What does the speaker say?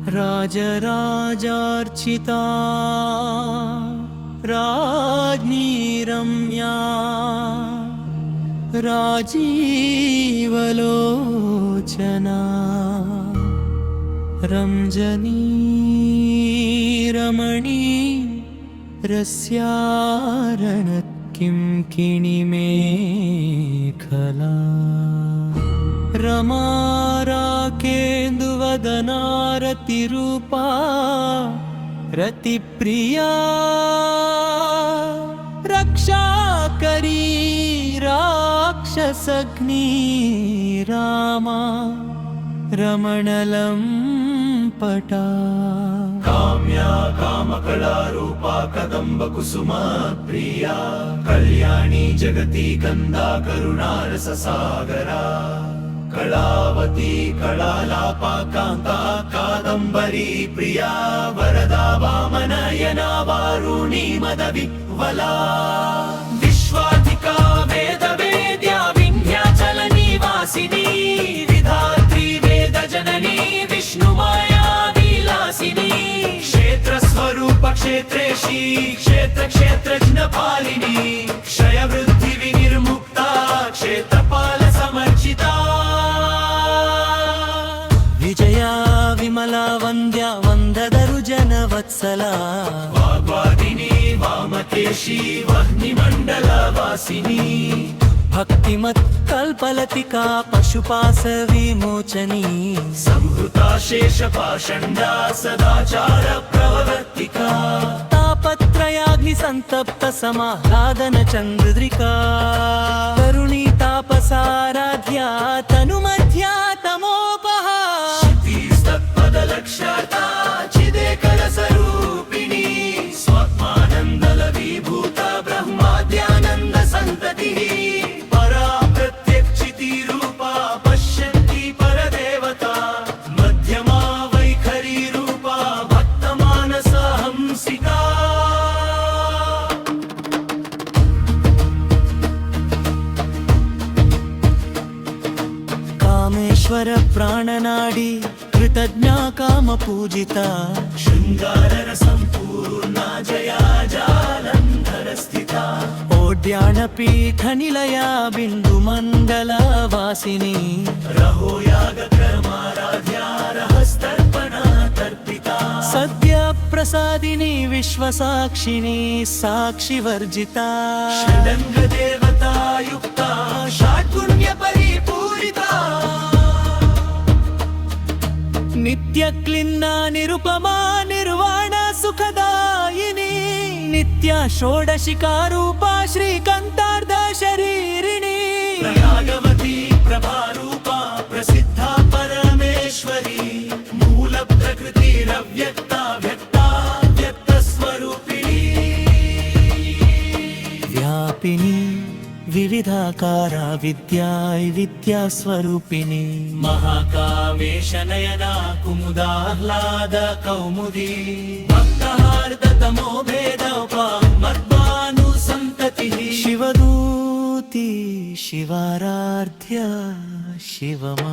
राजराजार्चिता राज्ञी रम्या राजीवलोचना रंजनी रमणी रस्यारणत्किंकिणिमेखला रमाराकेन्दुवदनारतिरूपा रतिप्रिया रक्षाकरी राक्षसग्नी रामा रमणलं पटा काम्या कामकलारूपा कदम्बकुसुमा प्रिया कल्याणी जगती कंदा करुणारससागरा कलावती कलालापा कांता कादंबरी प्रिया वरदा वामनयना वारुणी मदविह्वला विश्वाधिका वेदवेद्या विन्ध्याचल निवासिनी विधात्री वेदजननी विष्णुमाया विलासिनी क्षेत्रस्वरूप क्षेत्रेशी क्षेत्रज्ञपालिनी क्षयवृद्धि विनिर्मुक्ता क्षेत्रपाल समर्चिता विजया विमला वन्द्या वन्ददरुजनवत्सला वाग्वादिनी वामकेशी वह्निमण्डलवासिनी भक्तिमत्कल्पलतिका पशुपाशविमोचनी संहृता शेषपाषण्डा सदाचार प्रवर्तिका तापत्रयाग्निसन्तप्त समाह्लादन चन्द्रिका करुणी तापसाराध्या तनुमध्या तमोपहा क्षितिस्तत्पदलक्ष्यता चिदेकरस्वरूपिणी स्वात्मानन्दलवीभूता ब्रह्माद्यानन्द सन्ततिः परा प्रत्यक्षितिरूपा पश्यन्ति परदेवता मध्यमा वैखरी रूपा भक्तमानसहंसिका कामेश्वर प्राणनाडी कृतज्ञा कामपूजिता शृङ्गार सम्पूर्णा जया जालन्धर स्थिता ओड्याणपीठनिलया बिन्दुमण्डलवासिनी रहो यागकर्माराध्या रहस्तर्पणा तर्पिता सद्य प्रसादिनी विश्वसाक्षिणी साक्षिवर्जिता षडङ्गदेवता युक्ता षड्गुण्यपरिपूरिता नित्यक्लिन्ना निरुपमा निर्वाण सुखदायिनी नित्या षोडशिकारूपा श्रीकान्तार्ध शरीरिणी प्रयागवती प्रभारूपा प्रसिद्धा परमेश्वरी मूल प्रकृतिरव्यक्ता व्यक्ता व्यक्तस्वरूपिणी व्यापिनी विविधाकारा विद्यास्वरूपिणी महाकामेश नयना कुमुदाह्लाद कौमुदी भक्तहार्दतमो भेदोपा मद्भानुसन्ततिः शिवदूती शिवाराध्या शिवमा